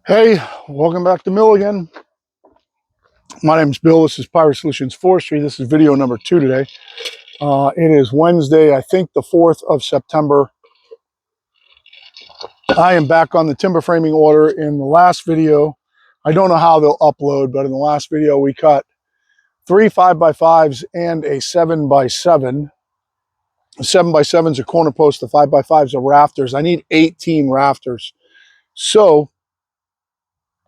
Hey, welcome back to Mill again. My name's Bill. This is Pirate Solutions Forestry. This is video number 2 today. It is Wednesday, I think the 4th of September. I am back on the timber framing order. In the last video, I don't know how they'll upload, but in the last video we cut 3 5x5s and a 7x7. The 7x7 is a corner post, the 5x5 is a rafters. I need 18 rafters. So,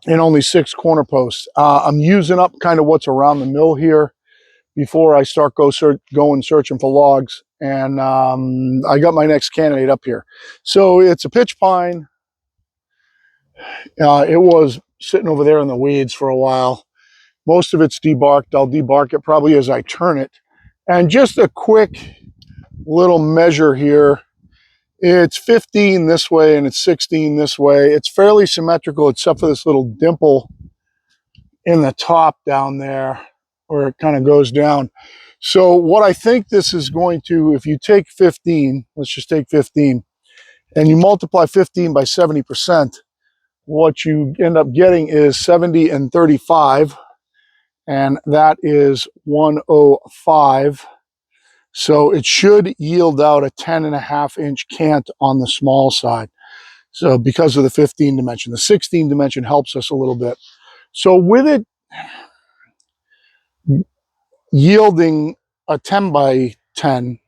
and only 6 corner posts. I'm using up kind of what's around the mill here before I start going searching for logs. And I got my next candidate up here. So it's a pitch pine. It was sitting over there in the weeds for a while. Most of it's debarked. I'll debark it probably as I turn it. And just a quick little measure here. It's 15 this way and it's 16 this way. It's fairly symmetrical except for this little dimple in the top down there where it kind of goes down. So what I think this is going to, if you take 15, let's just take 15, and you multiply 15 by 70%, what you end up getting is 70 and 35, and that is 105. So it should yield out a 10.5-inch cant on the small side. So because of the 15 dimension, the 16 dimension helps us a little bit. So with it yielding a 10 by 10,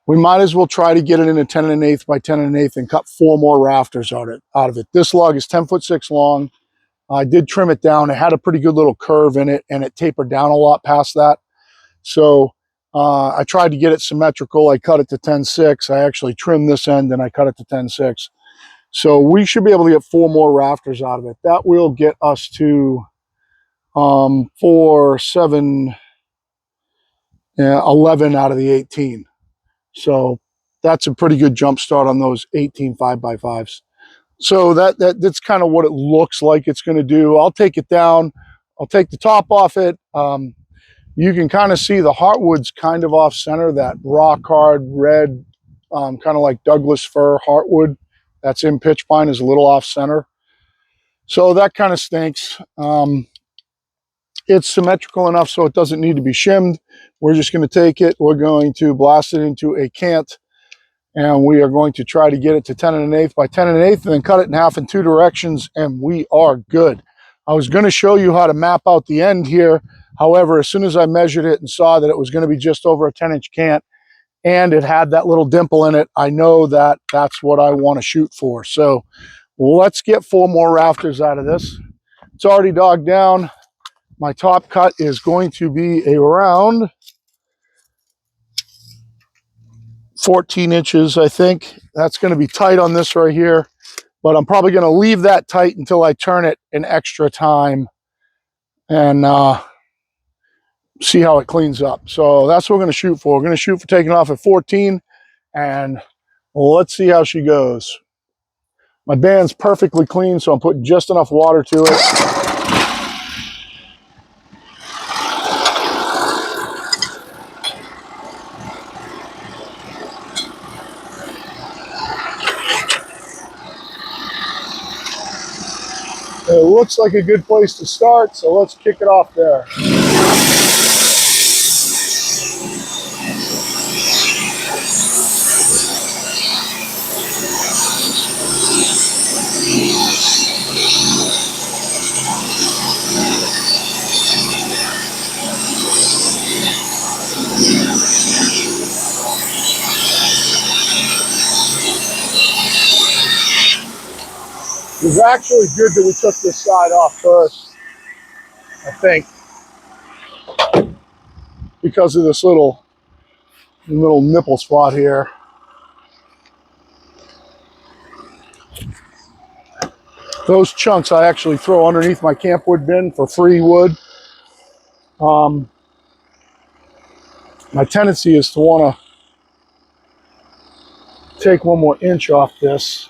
we might as well try to get it in a 10 1/8 by 10 1/8 and cut 4 more rafters out of it. This log is 10'6" long. I did trim it down. It had a pretty good little curve in it, and it tapered down a lot past that. So I tried to get it symmetrical. I cut it to 10'6". I actually trimmed this end, and I cut it to 10'6". So we should be able to get 4 more rafters out of it. That will get us to 4, 7, 11 out of the 18. So that's a pretty good jump start on those 18 5x5s. So that's kind of what it looks like it's going to do. I'll take it down. I'll take the top off it. You can kind of see the heartwood's kind of off center, that rock hard red, kind of like Douglas fir heartwood that's in pitch pine is a little off center. So that kind of stinks. It's symmetrical enough so it doesn't need to be shimmed. We're just going to take it. We're going to blast it into a cant, and we are going to try to get it to 10 1/8 by 10 1/8 and then cut it in half in 2 directions, and we are good. I was going to show you how to map out the end here. However, as soon as I measured it and saw that it was going to be just over a 10-inch cant and it had that little dimple in it, I know that that's what I want to shoot for. So let's get 4 more rafters out of this. It's already dogged down. My top cut is going to be around 14 inches, I think. That's going to be tight on this right here, but I'm probably going to leave that tight until I turn it an extra time and see how it cleans up. So that's what we're going to shoot for. We're going to shoot for taking off at 14, and let's see how she goes. My band's perfectly clean, so I'm putting just enough water to it. It looks like a good place to start, so let's kick it off there. It was actually good that we took this side off first, I think, because of this little nipple spot here. Those chunks I actually throw underneath my campwood bin for free wood. My tendency is to want to take 1 more inch off this.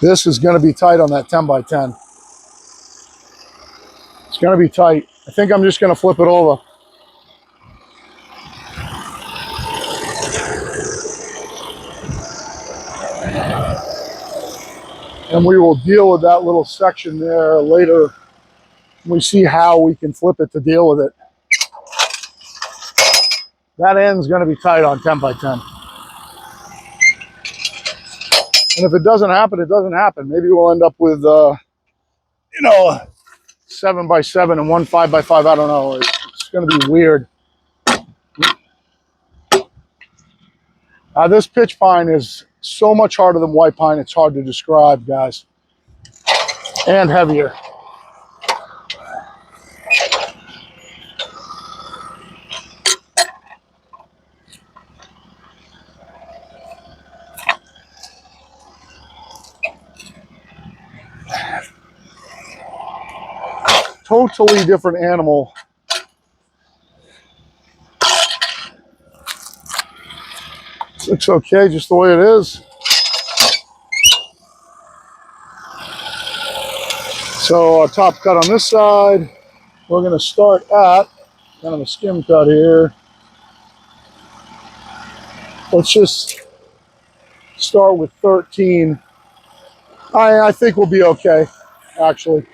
This is going to be tight on that 10 by 10. It's going to be tight. I think I'm just going to flip it over. And we will deal with that little section there later. We see how we can flip it to deal with it. That end's going to be tight on 10 by 10. And if it doesn't happen, it doesn't happen. Maybe we'll end up with, you know, 7 by 7 and one 5 by 5. I don't know. It's going to be weird. This pitch pine is so much harder than white pine. It's hard to describe, guys. And heavier. Totally different animal. It's okay just the way it is. So our top cut on this side, we're going to start at kind of a skim cut here. Let's just start with 13. I think we'll be okay, actually.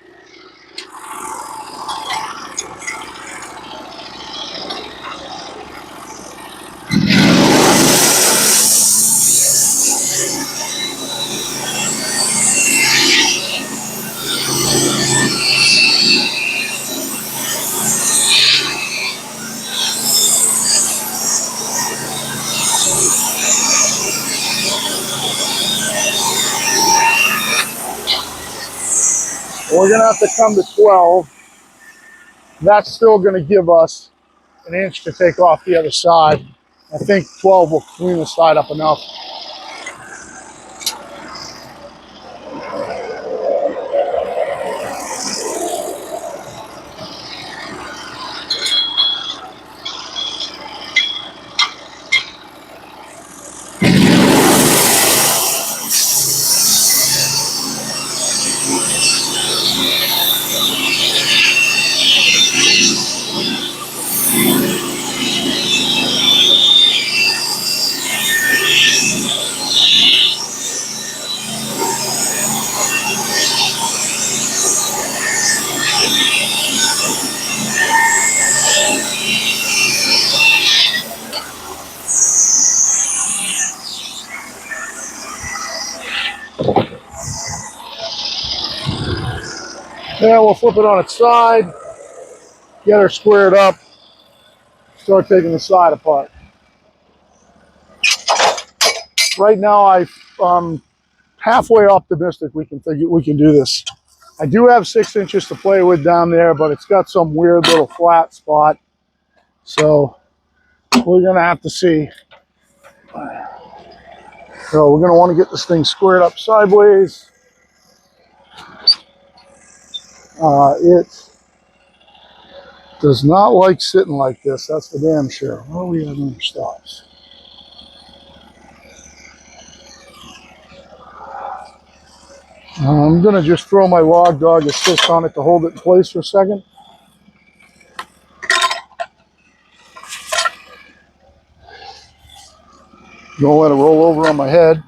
We're going to have to come to 12. That's still going to give us an inch to take off the other side. I think 12 will clean the side up enough. Then we'll flip it on its side, get her squared up, start taking the side apart. Right now, I'm halfway optimistic we can do this. I do have 6 inches to play with down there, but it's got some weird little flat spot. So we're gonna have to see. So we're gonna want to get this thing squared up sideways. It does not like sitting like this. That's for damn sure. Where are we at in stops? I'm going to just throw my log dog assist on it to hold it in place for a second. Don't let it roll over on my head.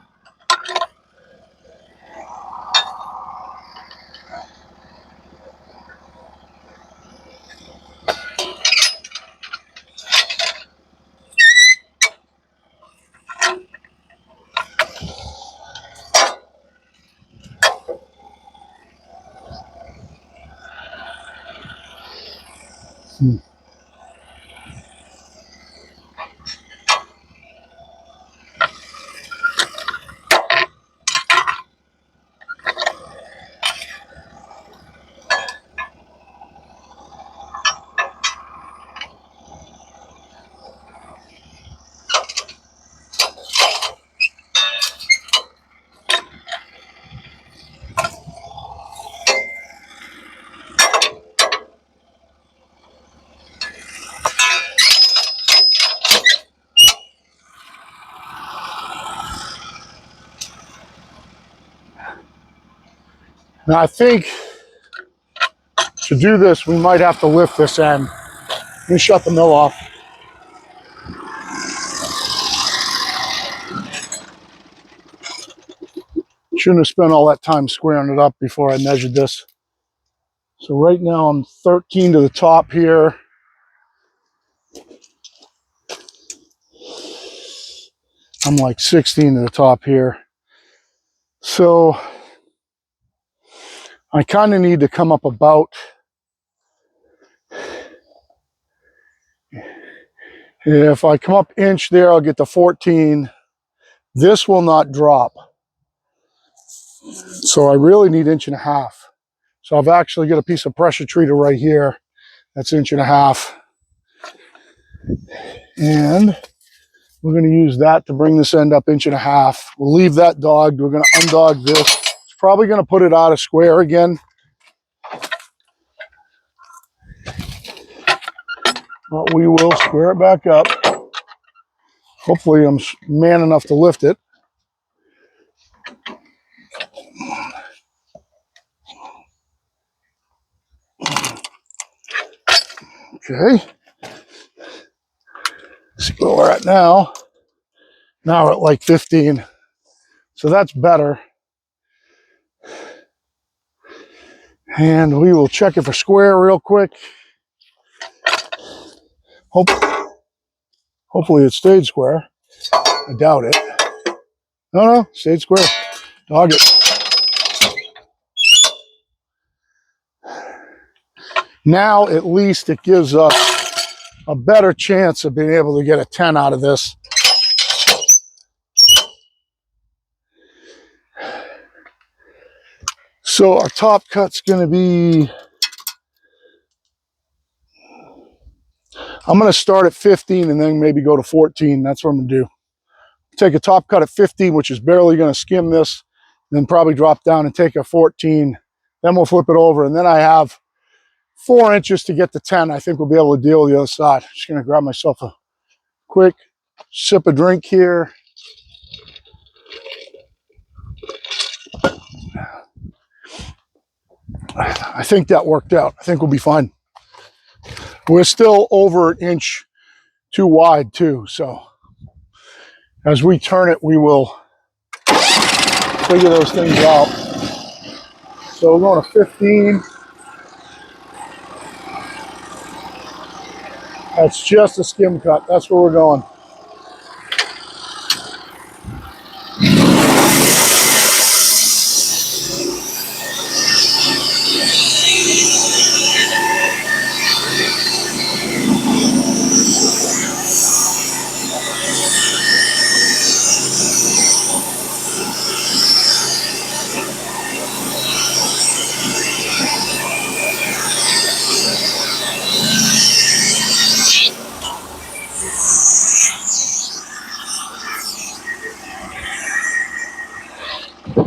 Now I think to do this, we might have to lift this end. Let me shut the mill off. Shouldn't have spent all that time squaring it up before I measured this. So right now I'm 13 to the top here. I'm like 16 to the top here. So I kind of need to come up about, if I come up inch there, I'll get to 14. This will not drop. So I really need 1.5 inches. So I've actually got a piece of pressure treater right here. That's 1.5 inches. And we're going to use that to bring this end up 1.5 inches. We'll leave that dogged. We're going to undog this. It's probably going to put it out of square again. But we will square it back up. Hopefully I'm man enough to lift it. Okay. See where we're at now. Now we're at like 15. So that's better. And we will check it for square real quick. Hopefully it stayed square. I doubt it. No, stayed square. Dog it. Now at least it gives us a better chance of being able to get a 10 out of this. So our top cut's going to be, I'm going to start at 15 and then maybe go to 14. That's what I'm going to do. Take a top cut at 15, which is barely going to skim this, then probably drop down and take a 14. Then we'll flip it over. And then I have 4 inches to get to 10. I think we'll be able to deal with the other side. Just going to grab myself a quick sip of drink here. I think that worked out. I think we'll be fine. We're still over 1 inch too wide too. So as we turn it, we will figure those things out. So we're going to 15. That's just a skim cut. That's where we're going.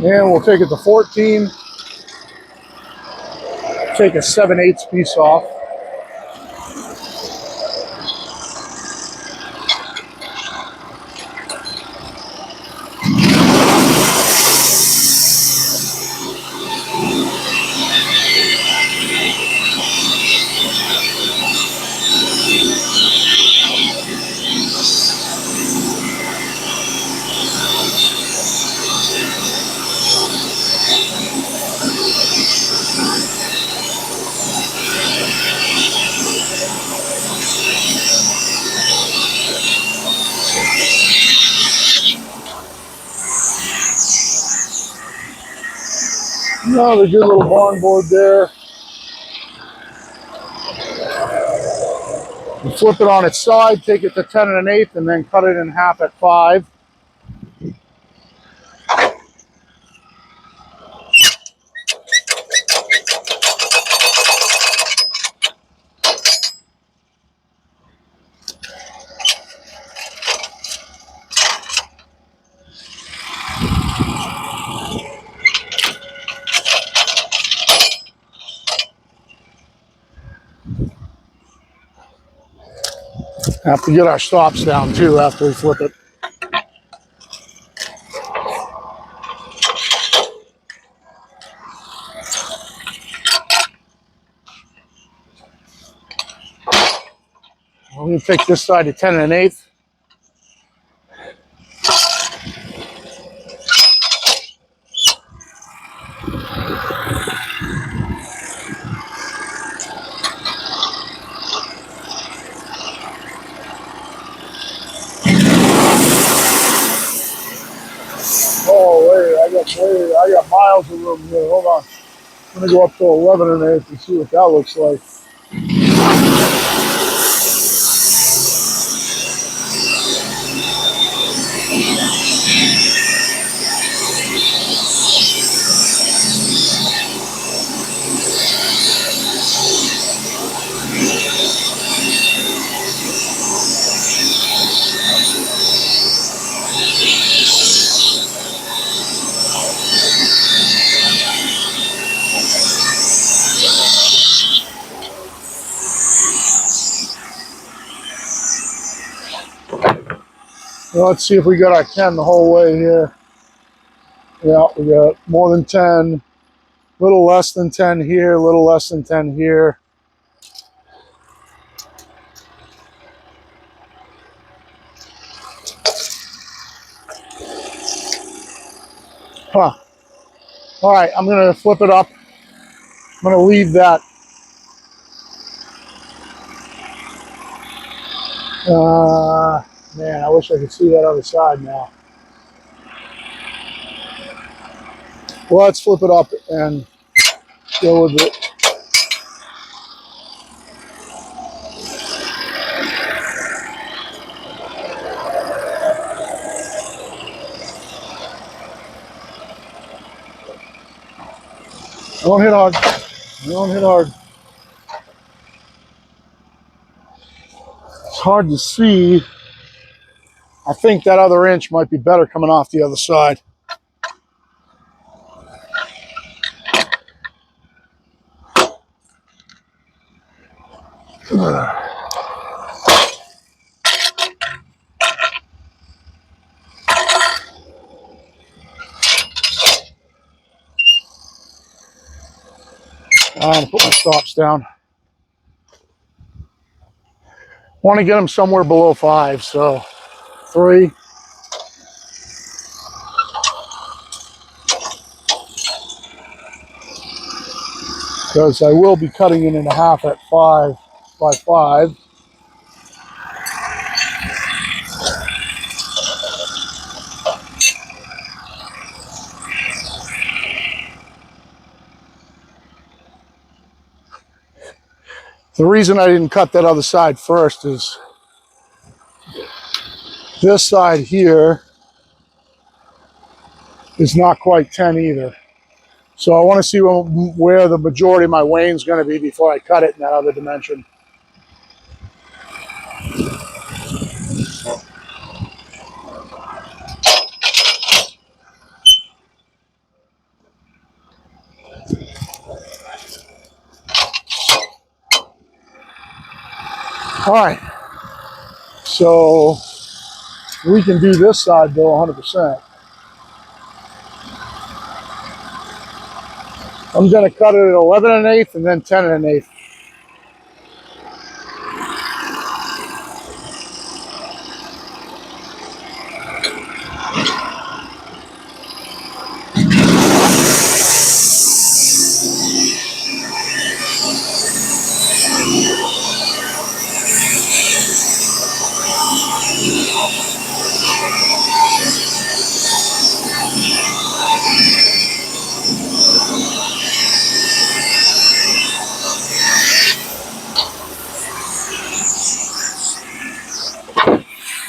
And we'll take it to 14. Take a 7/8 piece off. Another good little barn board there. You flip it on its side, take it to 10 1/8, and then cut it in half at 5. Have to get our stops down too after we flip it. I'm going to take this side to 10 1/8. I got miles of room here. Hold on. I'm going to go up to 11 and 8 and see what that looks like. Well, let's see if we got our 10 the whole way here. Yeah, we got more than 10, a little less than 10 here, a little less than 10 here. Huh. All right, I'm going to flip it up. I'm going to leave that. Man, I wish I could see that other side now. Well, let's flip it up and go with it. Don't hit hard. Don't hit hard. It's hard to see. I think that other inch might be better coming off the other side. I'm going to put my stops down. Want to get them somewhere below 5, so 3. Because I will be cutting it in half at 5 by 5. The reason I didn't cut that other side first is this side here is not quite 10 either. So I want to see where the majority of my wane is going to be before I cut it in that other dimension. All right, so we can do this side though 100%. I'm going to cut it at 11 1/8 and then 10 1/8.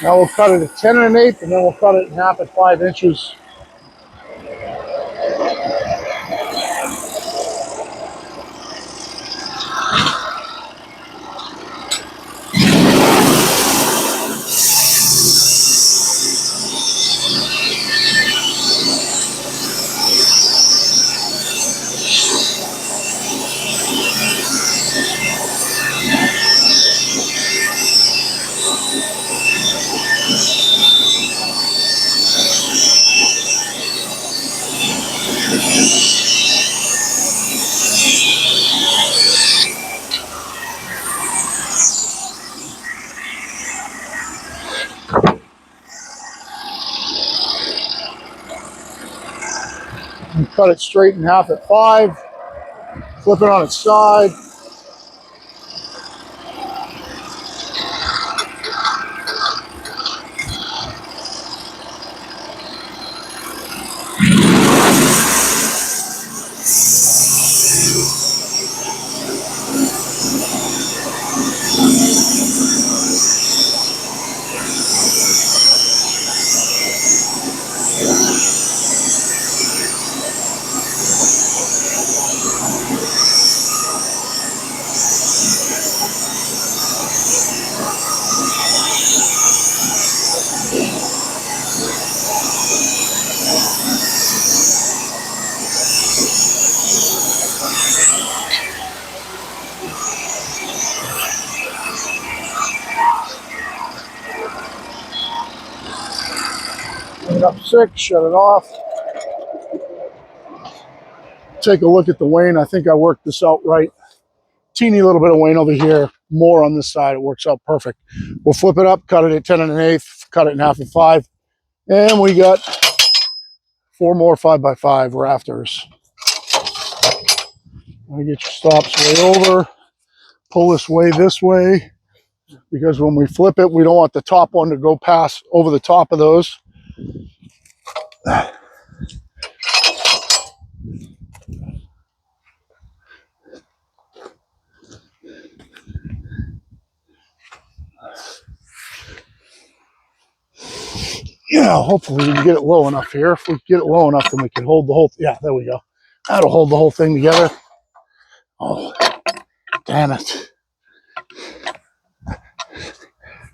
Now we'll cut it at 10 1/8 and then we'll cut it in half at 5 inches. And cut it straight in half at 5. Flip it on its side. Bring it up 6, shut it off. Take a look at the wane. I think I worked this out right. Teeny little bit of wane over here, more on this side. It works out perfect. We'll flip it up, cut it at 10 1/8, cut it in half at 5, and we got 4 more 5x5 rafters. Let me get your stops way over. Pull this way because when we flip it, we don't want the top one to go past over the top of those. Yeah, hopefully we can get it low enough here. If we get it low enough, then we can hold the whole, yeah, there we go. That'll hold the whole thing together. Oh, damn it.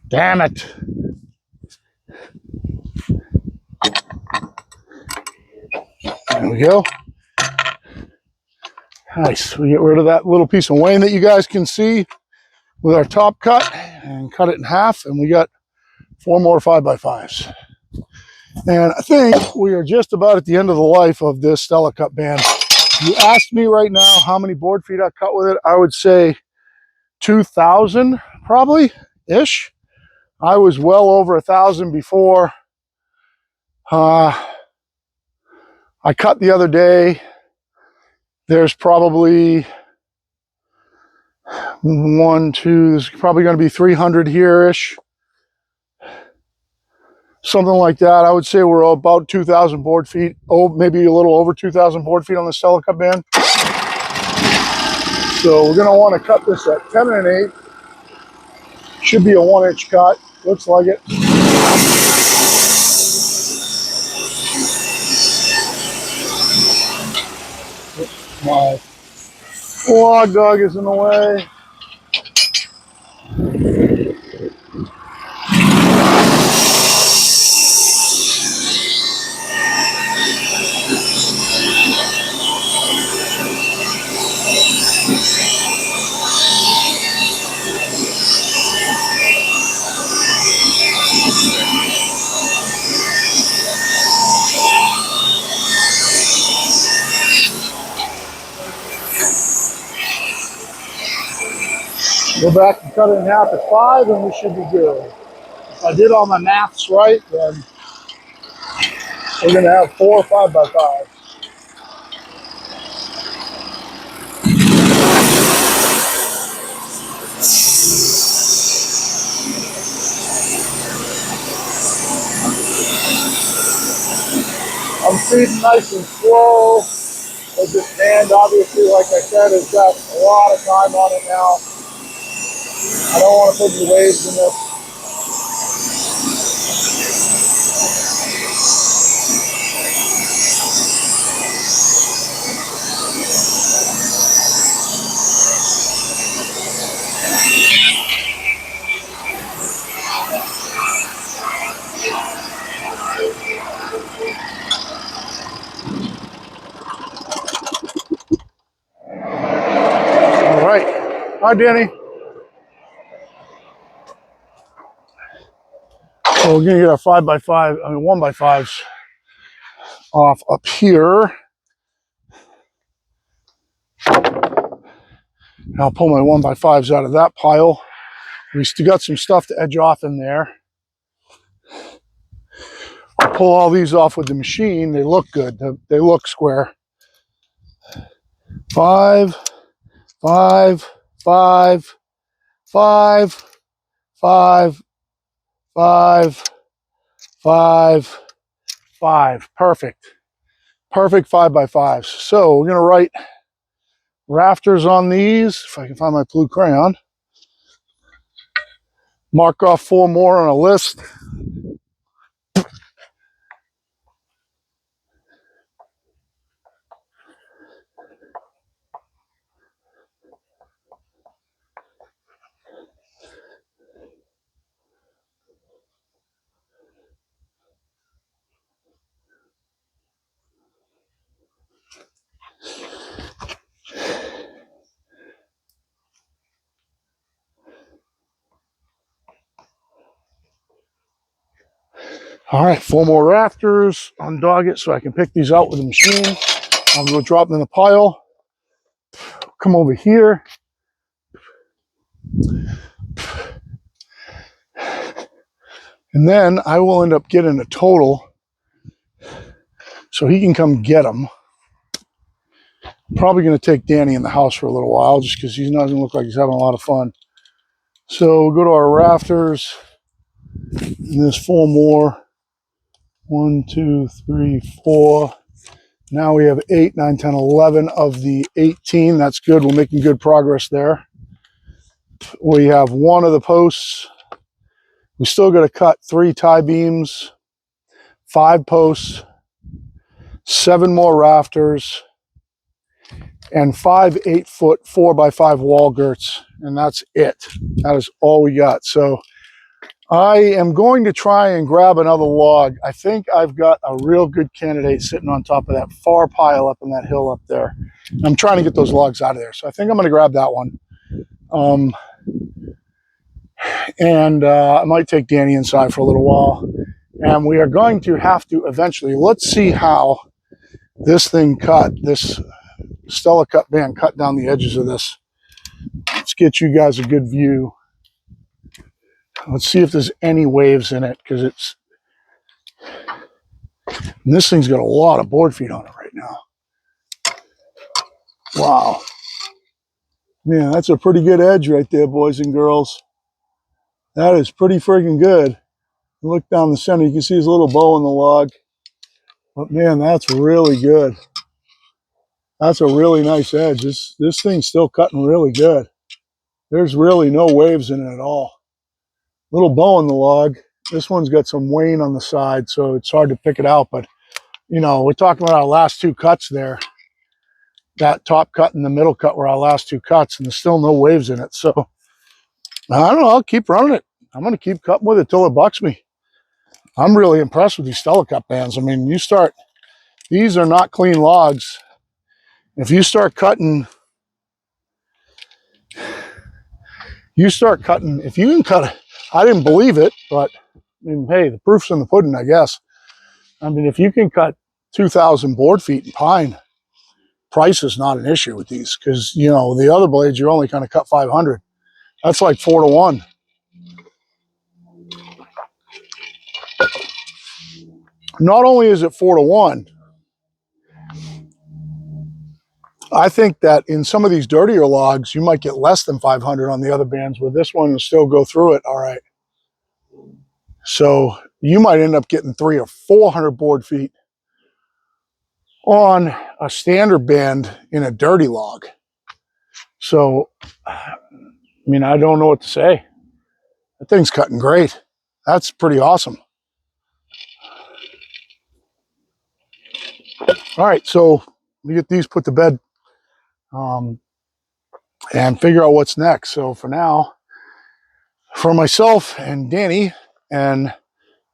Damn it. There we go. Nice. We get rid of that little piece of wane that you guys can see with our top cut and cut it in half, and we got 4 more 5x5s. And I think we are just about at the end of the life of this Stella Cut band. If you asked me right now how many board feet I cut with it, I would say 2,000 probably-ish. I was well over 1,000 before. I cut the other day. There's probably there's probably going to be 300 here-ish. Something like that. I would say we're about 2,000 board feet. Oh, maybe a little over 2,000 board feet on the Stella Cut band. So we're going to want to cut this at 10 1/8. Should be a 1-inch cut. Looks like it. My log dog is in the way. Go back and cut it in half at 5 and we should be good. If I did all my maths right, then we're going to have 4 5x5s. I'm feeding nice and slow. But this band, obviously, like I said, has got a lot of time on it now. I don't want to put any waves in this. All right. Hi, Danny. So we're going to get our 1x5s off up here. And I'll pull my 1x5s out of that pile. We still got some stuff to edge off in there. I'll pull all these off with the machine. They look good. They look square. 5, 5, 5, 5, 5, 5, 5, 5. Perfect. Perfect 5x5s. So we're going to write rafters on these. If I can find my blue crayon. Mark off 4 more on a list. All right, 4 more rafters. Undog it so I can pick these out with the machine. I'll go drop them in the pile. Come over here. And then I will end up getting a total so he can come get them. Probably going to take Danny in the house for a little while just because he doesn't look like he's having a lot of fun. So we'll go to our rafters. And there's 4 more. 1, 2, 3, 4. Now we have 8, 9, 10, 11 of the 18. That's good. We're making good progress there. We have 1 of the posts. We still got to cut 3 tie beams, 5 posts, 7 more rafters, and 5 8-foot 4x5 wall girts. And that's it. That is all we got. So I am going to try and grab another log. I think I've got a real good candidate sitting on top of that far pile up in that hill up there. I'm trying to get those logs out of there. So I think I'm going to grab that one. I might take Danny inside for a little while. And we are going to have to eventually, let's see how this thing cut, this Stella cut band cut down the edges of this. Let's get you guys a good view. Let's see if there's any waves in it, because this thing's got a lot of board feet on it right now. Wow. Man, that's a pretty good edge right there, boys and girls. That is pretty friggin' good. Look down the center, you can see his little bow in the log. But man, that's really good. That's a really nice edge. This thing's still cutting really good. There's really no waves in it at all. Little bow in the log. This one's got some wane on the side, so it's hard to pick it out. But, you know, we're talking about our last 2 cuts there. That top cut and the middle cut were our last 2 cuts, and there's still no waves in it. So, I don't know. I'll keep running it. I'm going to keep cutting with it till it bucks me. I'm really impressed with these Stella cut bands. I mean, these are not clean logs. If you start cutting, if you can cut, I didn't believe it, but I mean, hey, the proof's in the pudding, I guess. I mean, if you can cut 2,000 board feet in pine, price is not an issue with these, because, you know, the other blades, you're only kind of cut 500. That's like 4 to 1. Not only is it 4 to 1, I think that in some of these dirtier logs, you might get less than 500 on the other bands, where this one will still go through it all right. So you might end up getting 300 or 400 board feet on a standard band in a dirty log. So, I mean, I don't know what to say. That thing's cutting great. That's pretty awesome. All right, so we get these put to bed and figure out what's next. So for now, for myself and Danny and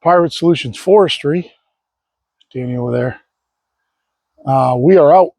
Pirate Solutions Forestry, Danny over there, we are out.